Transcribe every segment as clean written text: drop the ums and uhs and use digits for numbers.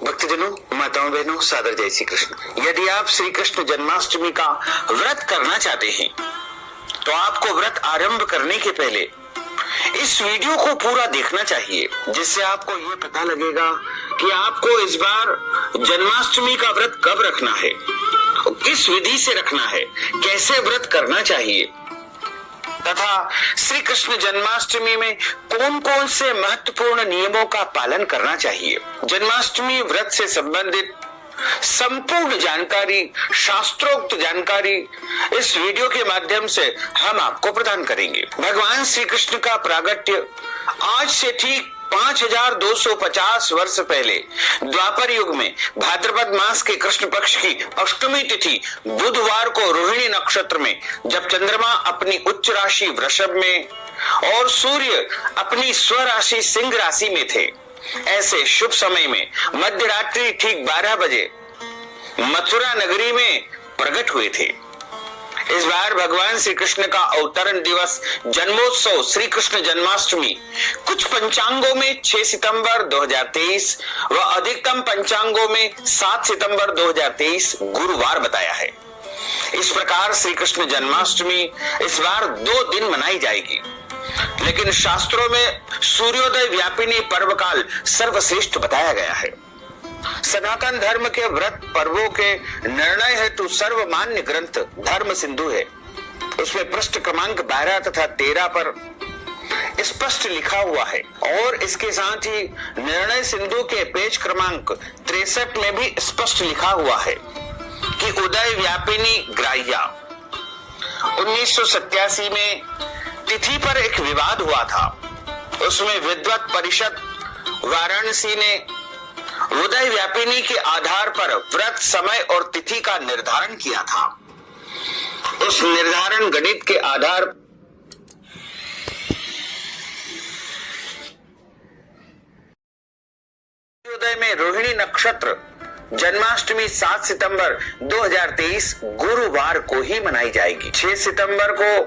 भक्तजनों, माताओं बहनों, सादर जय श्री कृष्ण। यदि आप श्री कृष्ण जन्माष्टमी का व्रत करना चाहते हैं तो आपको व्रत आरंभ करने के पहले इस वीडियो को पूरा देखना चाहिए, जिससे आपको यह पता लगेगा कि आपको इस बार जन्माष्टमी का व्रत कब रखना है, किस विधि से रखना है, कैसे व्रत करना चाहिए तथा श्री कृष्ण जन्माष्टमी में कौन कौन से महत्वपूर्ण नियमों का पालन करना चाहिए। जन्माष्टमी व्रत से संबंधित संपूर्ण जानकारी, शास्त्रोक्त जानकारी इस वीडियो के माध्यम से हम आपको प्रदान करेंगे। भगवान श्री कृष्ण का प्रागट्य आज से ठीक 5250 वर्ष पहले द्वापर युग में भाद्रपद मास के कृष्ण पक्ष की अष्टमी तिथि बुधवार को रोहिणी नक्षत्र में, जब चंद्रमा अपनी उच्च राशि वृषभ में और सूर्य अपनी स्व राशि सिंह राशि में थे, ऐसे शुभ समय में मध्य रात्रि ठीक 12 बजे मथुरा नगरी में प्रकट हुए थे। इस बार भगवान श्री कृष्ण का अवतरण दिवस जन्मोत्सव श्री कृष्ण जन्माष्टमी कुछ पंचांगों में 6 सितंबर 2023 व अधिकतम पंचांगों में 7 सितंबर 2023 गुरुवार बताया है। इस प्रकार श्री कृष्ण जन्माष्टमी इस बार 2 दिन मनाई जाएगी, लेकिन शास्त्रों में सूर्योदय व्यापिनी पर्व काल सर्वश्रेष्ठ बताया गया है। सनातन धर्म के व्रत पर्वों के निर्णय हेतु सर्वमान्य ग्रंथ धर्म सिंधु है। उसमें पृष्ठ क्रमांक 12 तथा 13 पर स्पष्ट लिखा हुआ है और इसके साथ ही निर्णय सिंधु के पेज क्रमांक 63 में भी स्पष्ट लिखा हुआ है कि उदय व्यापिनी ग्राह्या। 1987 में तिथि पर एक विवाद हुआ था। उसमें विद्वत परिषद वाराणसी ने उदय व्यापिनी के आधार पर व्रत समय और तिथि का निर्धारण किया था। उस निर्धारण गणित के आधार उदय में रोहिणी नक्षत्र जन्माष्टमी 7 सितंबर 2023 गुरुवार को ही मनाई जाएगी। 6 सितंबर को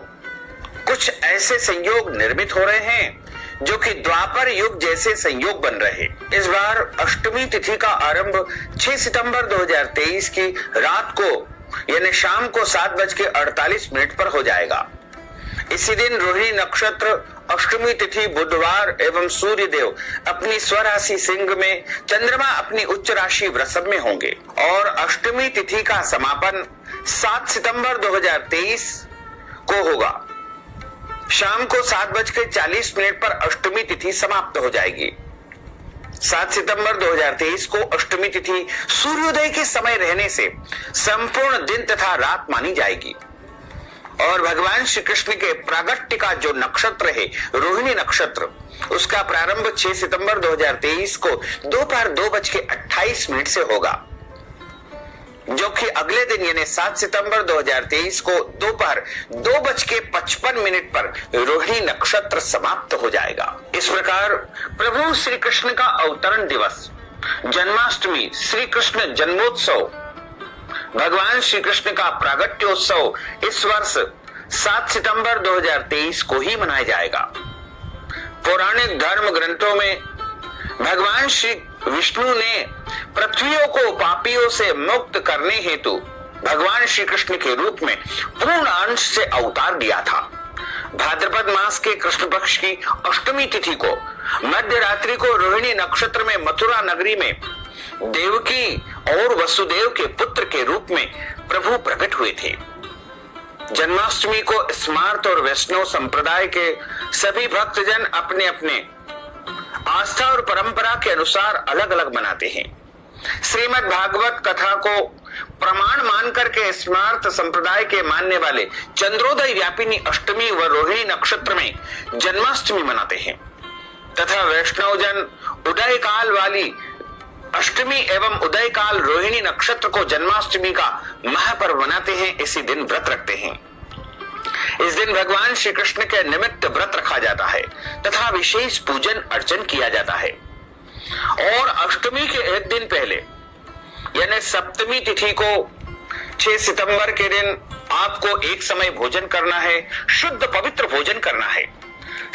कुछ ऐसे संयोग निर्मित हो रहे हैं जो कि द्वापर युग जैसे संयोग बन रहे। इस बार अष्टमी तिथि का आरंभ 6 सितंबर 2023 की रात को यानी शाम को 7:48 पर हो जाएगा। इसी दिन रोहिणी नक्षत्र, अष्टमी तिथि बुधवार एवं सूर्य देव अपनी स्वराशि सिंह में, चंद्रमा अपनी उच्च राशि वृषभ में होंगे और अष्टमी तिथि का समापन 7 सितंबर 2023 को होगा। शाम को 7:40 पर अष्टमी तिथि समाप्त हो जाएगी। 7 सितंबर 2023 को अष्टमी तिथि सूर्योदय के समय रहने से संपूर्ण दिन तथा रात मानी जाएगी और भगवान श्री कृष्ण के प्रागट्य का जो नक्षत्र है रोहिणी नक्षत्र, उसका प्रारंभ 6 सितंबर 2023 को दोपहर 2:28 से होगा, जो कि अगले दिन यानी 7 सितंबर 2023 को दोपहर 2:55 पर रोहिणी नक्षत्र समाप्त हो जाएगा। इस प्रकार प्रभु श्री कृष्ण का अवतरण दिवस जन्माष्टमी, श्री कृष्ण जन्मोत्सव, भगवान श्री कृष्ण का प्रागट्योत्सव इस वर्ष 7 सितंबर 2023 को ही मनाया जाएगा। पौराणिक धर्म ग्रंथों में भगवान श्री विष्णु ने पृथ्वियों को पापियों से मुक्त करने हेतु भगवान श्री कृष्ण के रूप में पूर्ण अंश से अवतार दिया था। भाद्रपद मास के कृष्ण पक्ष की अष्टमी तिथि को मध्य रात्रि को रोहिणी नक्षत्र में मथुरा नगरी में देवकी और वसुदेव के पुत्र के रूप में प्रभु प्रकट हुए थे। जन्माष्टमी को स्मार्त और वैष्णव संप्रदाय के सभी भक्तजन अपने अपने आस्था और परंपरा के अनुसार अलग अलग मनाते हैं। श्रीमद् भागवत कथा को प्रमाण मानकर के स्मार्त संप्रदाय के मानने वाले चंद्रोदय व्यापिनी अष्टमी व रोहिणी नक्षत्र में जन्माष्टमी मनाते हैं तथा वैष्णव जन उदय काल वाली अष्टमी एवं उदय काल रोहिणी नक्षत्र को जन्माष्टमी का महापर्व मनाते हैं। इसी दिन व्रत रखते हैं। इस दिन भगवान श्री कृष्ण के निमित्त व्रत रखा जाता है तथा विशेष पूजन अर्चन किया जाता है और अष्टमी के एक दिन पहले यानी सप्तमी तिथि को 6 सितंबर के दिन आपको एक समय भोजन करना है, शुद्ध पवित्र भोजन करना है।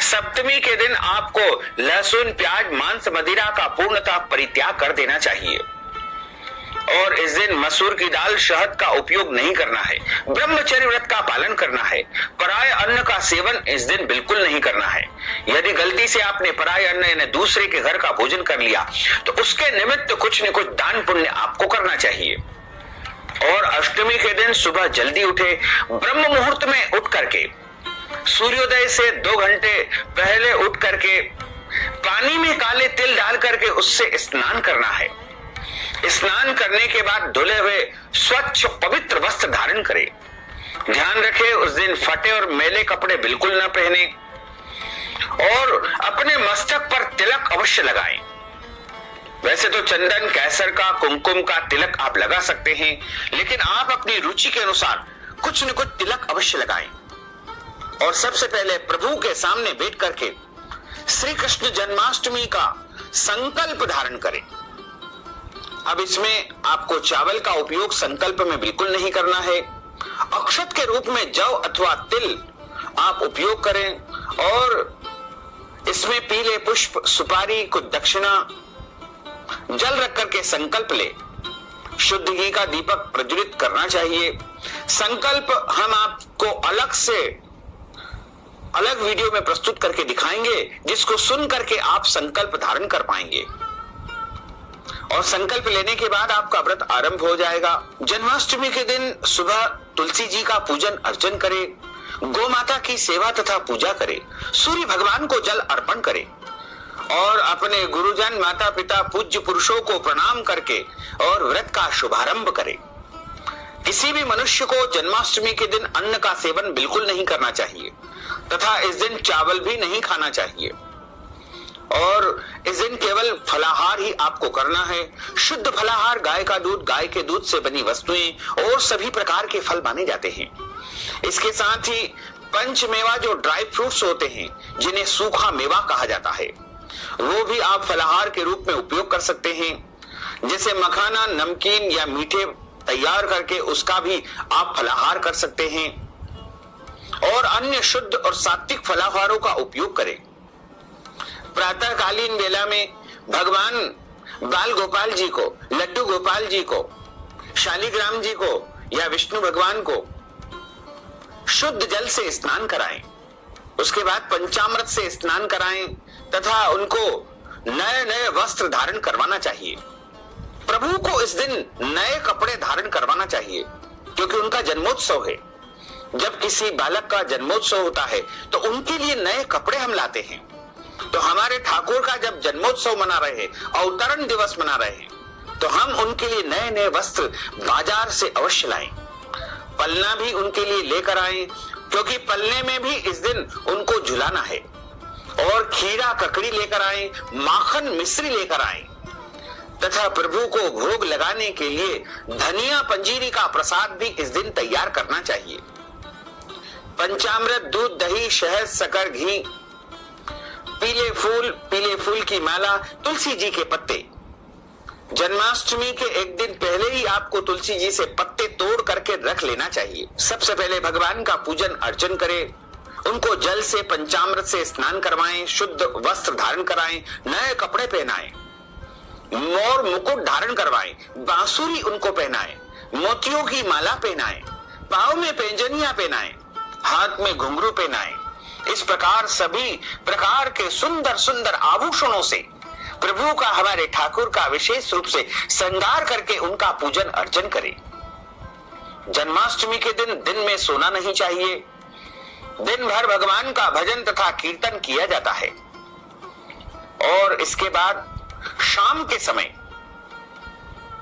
सप्तमी के दिन आपको लहसुन, प्याज, मांस, मदिरा का पूर्णतः परित्याग कर देना चाहिए और इस दिन मसूर की दाल, शहद का उपयोग नहीं करना है। ब्रह्मचर्य व्रत का पालन करना है। पराय अन्न का सेवन इस दिन बिल्कुल नहीं करना है। यदि गलती से आपने पराय अन्न यानी दूसरे के घर का भोजन कर लिया तो उसके निमित्त कुछ न कुछ दान पुण्य आपको करना चाहिए। और अष्टमी के दिन सुबह जल्दी उठे, ब्रह्म मुहूर्त में उठ करके सूर्योदय से 2 घंटे पहले उठ करके पानी में काले तिल डाल करके उससे स्नान करना है। स्नान करने के बाद धुले हुए स्वच्छ पवित्र वस्त्र धारण करें। ध्यान रखें उस दिन फटे और मैले कपड़े बिल्कुल न पहने और अपने मस्तक पर तिलक अवश्य लगाएं। वैसे तो चंदन, केसर का, कुमकुम का तिलक आप लगा सकते हैं, लेकिन आप अपनी रुचि के अनुसार कुछ न कुछ तिलक अवश्य लगाएं। और सबसे पहले प्रभु के सामने बैठ करके श्री कृष्ण जन्माष्टमी का संकल्प धारण करें। अब इसमें आपको चावल का उपयोग संकल्प में बिल्कुल नहीं करना है। अक्षत के रूप में जौ अथवा तिल आप उपयोग करें और इसमें पीले पुष्प, सुपारी, कुछ दक्षिणा, जल रख करके संकल्प ले। शुद्ध घी का दीपक प्रज्वलित करना चाहिए। संकल्प हम आपको अलग वीडियो में प्रस्तुत करके दिखाएंगे, जिसको सुन करके आप संकल्प धारण कर पाएंगे और संकल्प लेने के बाद आपका व्रत आरंभ हो जाएगा। जन्माष्टमी के दिन सुबह तुलसी जी का पूजन अर्चन करें, गौ माता की सेवा तथा पूजा करें, सूर्य भगवान को जल अर्पण करें और अपने गुरुजन, माता पिता, पूज्य पुरुषों को प्रणाम करके और व्रत का शुभारंभ करें। किसी भी मनुष्य को जन्माष्टमी के दिन अन्न का सेवन बिल्कुल नहीं करना चाहिए तथा इस दिन चावल भी नहीं खाना चाहिए और इस दिन केवल फलाहार ही आपको करना है। शुद्ध फलाहार गाय का दूध, गाय के दूध से बनी वस्तुएं और सभी प्रकार के फल माने जाते हैं। इसके साथ ही पंचमेवा जो ड्राई फ्रूट्स होते हैं, जिन्हें सूखा मेवा कहा जाता है, वो भी आप फलाहार के रूप में उपयोग कर सकते हैं। जैसे मखाना, नमकीन या मीठे तैयार करके उसका भी आप फलाहार कर सकते हैं और अन्य शुद्ध और सात्विक फलाहारों का उपयोग करें। प्रातःकालीन वेला में भगवान बाल गोपाल जी को, लड्डू गोपाल जी को, शालिग्राम जी को या विष्णु भगवान को शुद्ध जल से स्नान कराएं। उसके बाद पंचामृत से स्नान कराएं तथा उनको नए नए वस्त्र धारण करवाना चाहिए। प्रभु को इस दिन नए कपड़े धारण करवाना चाहिए क्योंकि उनका जन्मोत्सव है। जब किसी बालक का जन्मोत्सव होता है तो उनके लिए नए कपड़े हम लाते हैं। तो हमारे ठाकुर का जब जन्मोत्सव मना रहे, अवतरण दिवस मना रहे, तो हम उनके लिए नए नए वस्त्र बाजार से अवश्य लाएं। पलना भी उनके लिए लेकर आएं क्योंकि पलने में भी इस दिन उनको झुलाना है और खीरा ककड़ी लेकर आएं, माखन मिश्री लेकर आएं तथा प्रभु को भोग लगाने के लिए धनिया पंजीरी का प्रसाद भी इस दिन तैयार करना चाहिए। पंचामृत, दूध, दही, शहद, शक्कर, घी, पीले फूल की माला, तुलसी जी के पत्ते। जन्माष्टमी के एक दिन पहले ही आपको तुलसी जी से पत्ते तोड़ करके रख लेना चाहिए। सबसे पहले भगवान का पूजन अर्चन करें, उनको जल से, पंचामृत से स्नान करवाएं, शुद्ध वस्त्र धारण कराएं, नए कपड़े पहनाएं, मोर मुकुट धारण करवाएं, बांसुरी उनको पहनाएं, मोतियों की माला पहनाएं, पांव में पैंजनियां पहनाएं, हाथ में घुंघरू पहनाएं। इस प्रकार सभी प्रकार के सुंदर सुंदर आभूषणों से प्रभु का, हमारे ठाकुर का विशेष रूप से श्रृंगार करके उनका पूजन अर्चन करें। जन्माष्टमी के दिन में सोना नहीं चाहिए। दिन भर भगवान का भजन तथा कीर्तन किया जाता है और इसके बाद शाम के समय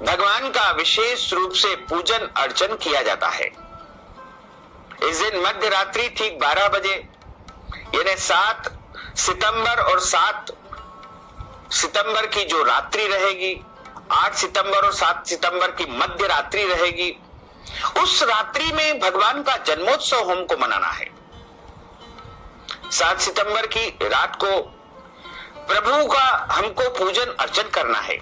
भगवान का विशेष रूप से पूजन अर्चन किया जाता है। इस दिन मध्य रात्रि ठीक 12 बजे यानी 7 सितंबर और 7 सितंबर की जो रात्रि रहेगी, 8 सितंबर और 7 सितंबर की मध्य रात्रि रहेगी, उस रात्रि में भगवान का जन्मोत्सव हमको मनाना है। 7 सितंबर की रात को प्रभु का हमको पूजन अर्चन करना है।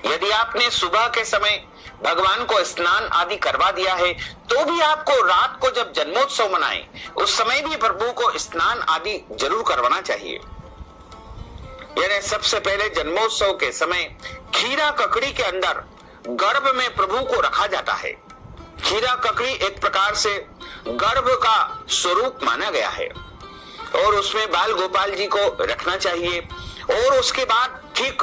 यदि आपने सुबह के समय भगवान को स्नान आदि करवा दिया है, तो भी आपको रात को जब जन्मोत्सव मनाएं, उस समय भी प्रभु को स्नान आदि जरूर करवाना चाहिए। यानी सबसे पहले जन्मोत्सव के समय खीरा ककड़ी के अंदर गर्भ में प्रभु को रखा जाता है। खीरा ककड़ी एक प्रकार से गर्भ का स्वरूप माना गया है और उसमें बाल गोपाल जी को रखना चाहिए। और उसके बाद ठीक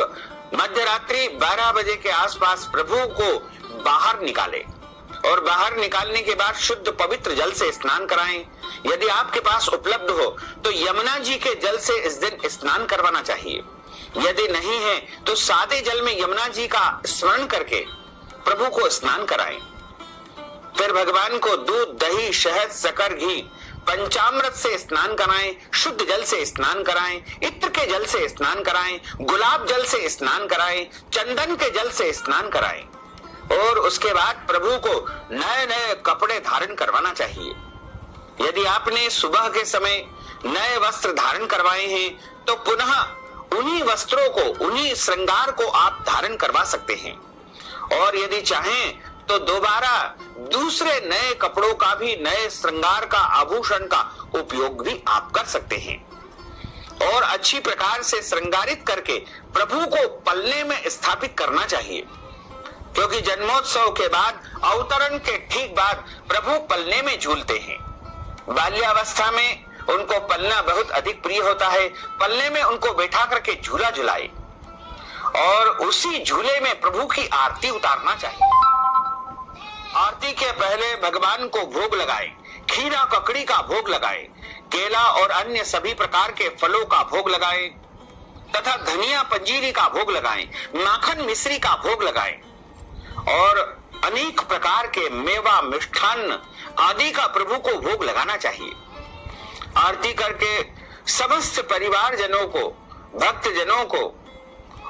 मध्य रात्रि 12 बजे के आसपास प्रभु को बाहर निकाले और बाहर निकालने के बाद शुद्ध पवित्र जल से स्नान कराएं। यदि आपके पास उपलब्ध हो तो यमुना जी के जल से इस दिन स्नान करवाना चाहिए। यदि नहीं है तो सादे जल में यमुना जी का स्मरण करके प्रभु को स्नान कराएं। फिर भगवान को दूध, दही, शहद, शक्कर, घी, पंचामृत से स्नान कराएं, शुद्ध जल से स्नान कराएं, इत्र के जल से स्नान कराएं, गुलाब जल से स्नान कराएं, चंदन के जल से स्नान कराएं और उसके बाद प्रभु को नए नए कपड़े धारण करवाना चाहिए। यदि आपने सुबह के समय नए वस्त्र धारण करवाए हैं तो पुनः उन्हीं वस्त्रों को, उन्हीं श्रृंगार को आप धारण करवा सकते हैं। और यदि चाहें तो दोबारा दूसरे नए कपड़ों का भी, नए श्रृंगार का, आभूषण का उपयोग भी आप कर सकते हैं और अच्छी प्रकार से श्रृंगारित करके प्रभु को पलने में स्थापित करना चाहिए, क्योंकि जन्मोत्सव के बाद, अवतरण के ठीक बाद प्रभु पलने में झूलते हैं। बाल्यावस्था में उनको पलना बहुत अधिक प्रिय होता है। पलने में उनको बैठा करके झूला झुलाए और उसी झूले में प्रभु की आरती उतारना चाहिए। आरती के पहले भगवान को भोग लगाएं, खीरा ककड़ी का भोग लगाएं, केला और अन्य सभी प्रकार के फलों का भोग लगाएं तथा धनिया पंजीरी का भोग लगाएं, माखन मिश्री का भोग लगाएं और अनेक प्रकार के मेवा, मिष्ठान्न आदि का प्रभु को भोग लगाना चाहिए। आरती करके समस्त परिवार जनों को, भक्त जनों को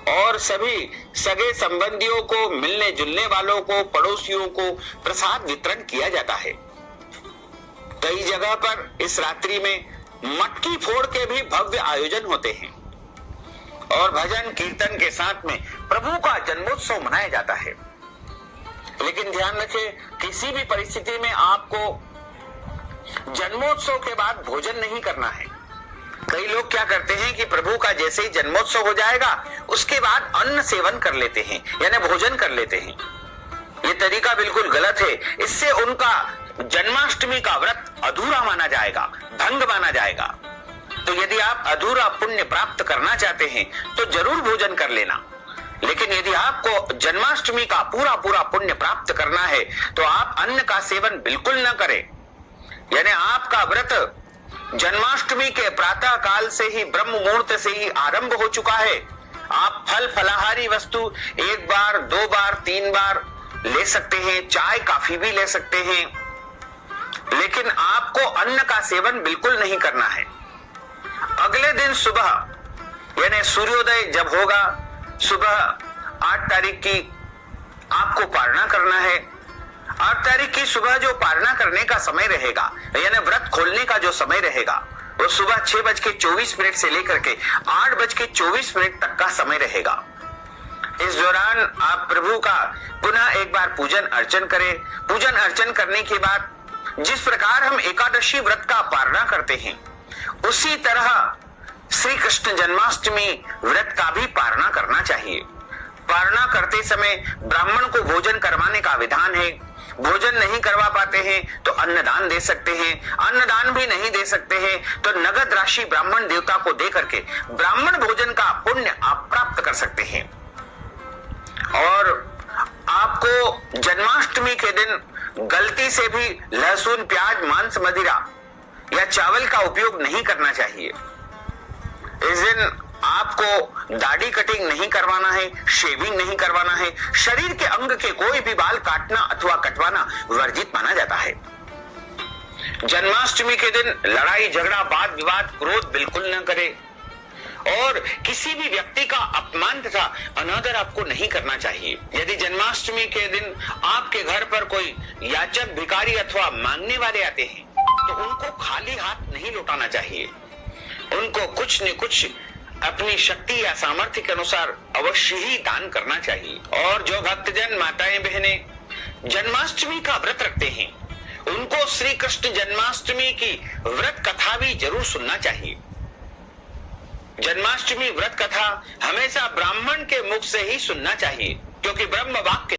और सभी सगे संबंधियों को, मिलने जुलने वालों को, पड़ोसियों को प्रसाद वितरण किया जाता है। कई जगह पर इस रात्रि में मटकी फोड़ के भी भव्य आयोजन होते हैं और भजन कीर्तन के साथ में प्रभु का जन्मोत्सव मनाया जाता है। लेकिन ध्यान रखें, किसी भी परिस्थिति में आपको जन्मोत्सव के बाद भोजन नहीं करना है। कई लोग क्या करते हैं कि प्रभु का जैसे ही जन्मोत्सव हो जाएगा उसके बाद अन्न सेवन कर लेते हैं, यानी भोजन कर लेते हैं। ये तरीका बिल्कुल गलत है। इससे उनका जन्माष्टमी का व्रत अधूरा माना जाएगा, भंग माना जाएगा। तो यदि आप अधूरा पुण्य प्राप्त करना चाहते हैं तो जरूर भोजन कर लेना, लेकिन यदि आपको जन्माष्टमी का पूरा पूरा पुण्य प्राप्त करना है तो आप अन्न का सेवन बिल्कुल न करें। यानी आपका व्रत जन्माष्टमी के प्रातः काल से ही, ब्रह्म मुहूर्त से ही आरंभ हो चुका है। आप फल फलाहारी वस्तु 1 बार, 2 बार, 3 बार ले सकते हैं, चाय काफी भी ले सकते हैं, लेकिन आपको अन्न का सेवन बिल्कुल नहीं करना है। अगले दिन सुबह यानी सूर्योदय जब होगा, सुबह 8 तारीख की आपको पारणा करना है। 8 तारीख की सुबह जो पारणा करने का समय रहेगा, यानी व्रत खोलने का जो समय रहेगा, वो सुबह 6:24 से लेकर के 8:24 तक का समय रहेगा। इस दौरान आप प्रभु का पुनः एक बार पूजन अर्चन करें। पूजन अर्चन करने के बाद जिस प्रकार हम एकादशी व्रत का पारणा करते हैं, उसी तरह श्री कृष्ण जन्माष्टमी व्रत का भी पारणा करना चाहिए। पारणा करते समय ब्राह्मण को भोजन करवाने का विधान है। भोजन नहीं करवा पाते हैं तो अन्नदान दे सकते हैं, अन्नदान भी नहीं दे सकते हैं तो नगद राशि ब्राह्मण देवता को दे करके ब्राह्मण भोजन का पुण्य आप प्राप्त कर सकते हैं। और आपको जन्माष्टमी के दिन गलती से भी लहसुन, प्याज, मांस, मदिरा या चावल का उपयोग नहीं करना चाहिए। इस दिन आपको दाढ़ी कटिंग नहीं करवाना है, शेविंग नहीं करवाना है। शरीर के अंग के कोई भी बाल काटना अथवा कटवाना वर्जित माना जाता है। जन्माष्टमी के दिन लड़ाई झगड़ा, वाद विवाद, क्रोध बिल्कुल न करें और किसी भी व्यक्ति का अपमान तथा अनादर आपको नहीं करना चाहिए। यदि जन्माष्टमी के दिन आपके घर पर कोई याचक, भिखारी अथवा मांगने वाले आते हैं तो उनको खाली हाथ नहीं लौटाना चाहिए। उनको कुछ न कुछ अपनी शक्ति या सामर्थ्य के अनुसार अवश्य ही दान करना चाहिए। और जो भक्तजन, माताएं, बहनें जन्माष्टमी का व्रत रखते हैं उनको श्री कृष्ण जन्माष्टमी की व्रत कथा भी जरूर सुनना चाहिए। जन्माष्टमी व्रत कथा हमेशा ब्राह्मण के मुख से ही सुनना चाहिए, क्योंकि ब्रह्म वाक्य